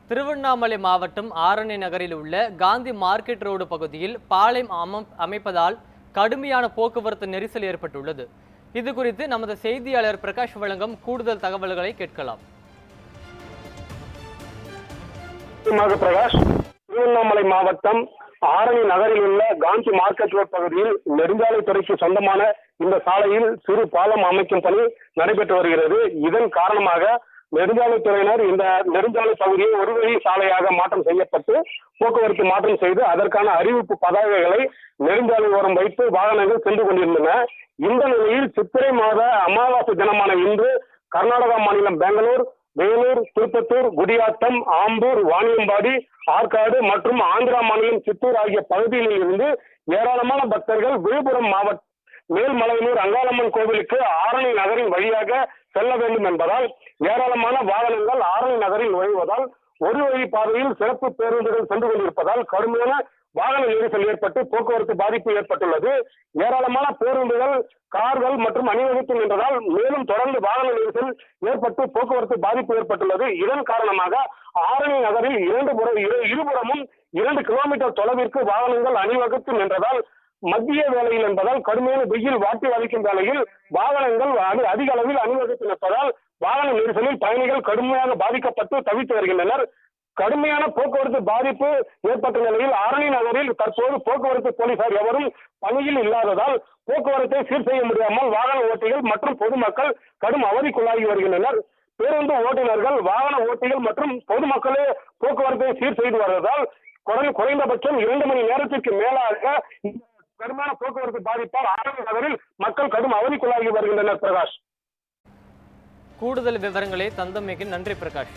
திருவண்ணாமலை மாவட்டம் ஆரணி நகரில் உள்ள காந்தி மார்க்கெட் ரோடு பகுதியில் பாலம் அமைப்பதால் கடுமையான போக்குவரத்து நெரிசல் ஏற்பட்டுள்ளது. இது குறித்து நமது செய்தியாளர் பிரகாஷ் வழங்கும் கூடுதல் தகவல்களை கேட்கலாம். பிரகாஷ், திருவண்ணாமலை மாவட்டம் ஆரணி நகரில் உள்ள காந்தி மார்க்கெட் ரோட் பகுதியில் நெடுஞ்சாலைத்துறைக்கு சொந்தமான இந்த சாலையில் சிறு பாலம் அமைக்கும் பணி நடைபெற்று வருகிறது. இதன் காரணமாக நெடுஞ்சாலைத்துறையினர் இந்த நெடுஞ்சாலை பகுதியை ஒரு வழி சாலையாக மாற்றம் செய்யப்பட்டு போக்குவரத்து மாற்றம் செய்து அதற்கான அறிவிப்பு பதாகைகளை நெடுஞ்சாலை ஓரம் வைத்து வாகனங்கள் சென்று கொண்டிருந்தன. இந்த நிலையில் சித்திரை மாத அமாவாசை தினமான இன்று கர்நாடகா மாநிலம் பெங்களூர், வேலூர், திருப்பத்தூர், குடியாத்தம், ஆம்பூர், வாணியம்பாடி, ஆற்காடு மற்றும் ஆந்திரா மாநிலம் சித்தூர் ஆகிய பகுதிகளில் இருந்து ஏராளமான பக்தர்கள் விழுப்புரம் மாவட்டம் மேல்மலையனூர் அங்காளம்மன் கோவிலுக்கு ஆரணி நகரின் வழியாக செல்ல வேண்டும் என்பதால் ஏராளமான வாகனங்கள் ஆரணி நகரில் நுழைவதால் ஒரு வழி பாதையில் சிறப்பு பேருந்துகள் சென்று கொண்டிருப்பதால் கடுமையான வாகன நெரிசல் ஏற்பட்டு போக்குவரத்து பாதிப்பு ஏற்பட்டுள்ளது. ஏராளமான பேருந்துகள், கார்கள் மற்றும் அணிவகுத்து நின்றதால் மேலும் தொடர்ந்து வாகன நெரிசல் ஏற்பட்டு போக்குவரத்து பாதிப்பு ஏற்பட்டுள்ளது. இதன் காரணமாக ஆரணி நகரில் இருபுறமும் 2 கிலோமீட்டர் தொலைவிற்கு வாகனங்கள் அணிவகுத்து நின்றதால் மத்திய வேளையில் என்பதால் கடுமையான வெயில் வாட்டி வதைக்கும் வேளையில் வாகனங்கள் அதிக அளவில் அணிவகுத்து நிற்பதால் வாகன நெரிசலில் பயணிகள் கடுமையாக பாதிக்கப்பட்டு தவித்து வருகின்றனர். கடுமையான போக்குவரத்து பாதிப்பு ஏற்பட்ட நிலையில் ஆரணி நகரில் தற்போது போக்குவரத்து போலீசார் எவரும் பணியில் இல்லாததால் போக்குவரத்தை சீர் செய்ய முடியாமல் வாகன ஓட்டிகள் மற்றும் பொதுமக்கள் கடும் அவதிக்குள்ளாகி வருகின்றனர். பேருந்து ஓட்டுநர்கள், வாகன ஓட்டிகள் மற்றும் பொதுமக்களே போக்குவரத்தை சீர் செய்து வருவதால் குறைந்தபட்சம் 2 மணி நேரத்திற்கு மேலாக கடுமையான போக்குவரத்து பாதிப்பால் ஆரணி நகரில் மக்கள் கடும் அவதிக்குள்ளாகி வருகின்றனர். பிரகாஷ், கூடுதல் விவரங்களை தந்தமைக்கு நன்றி பிரகாஷ்.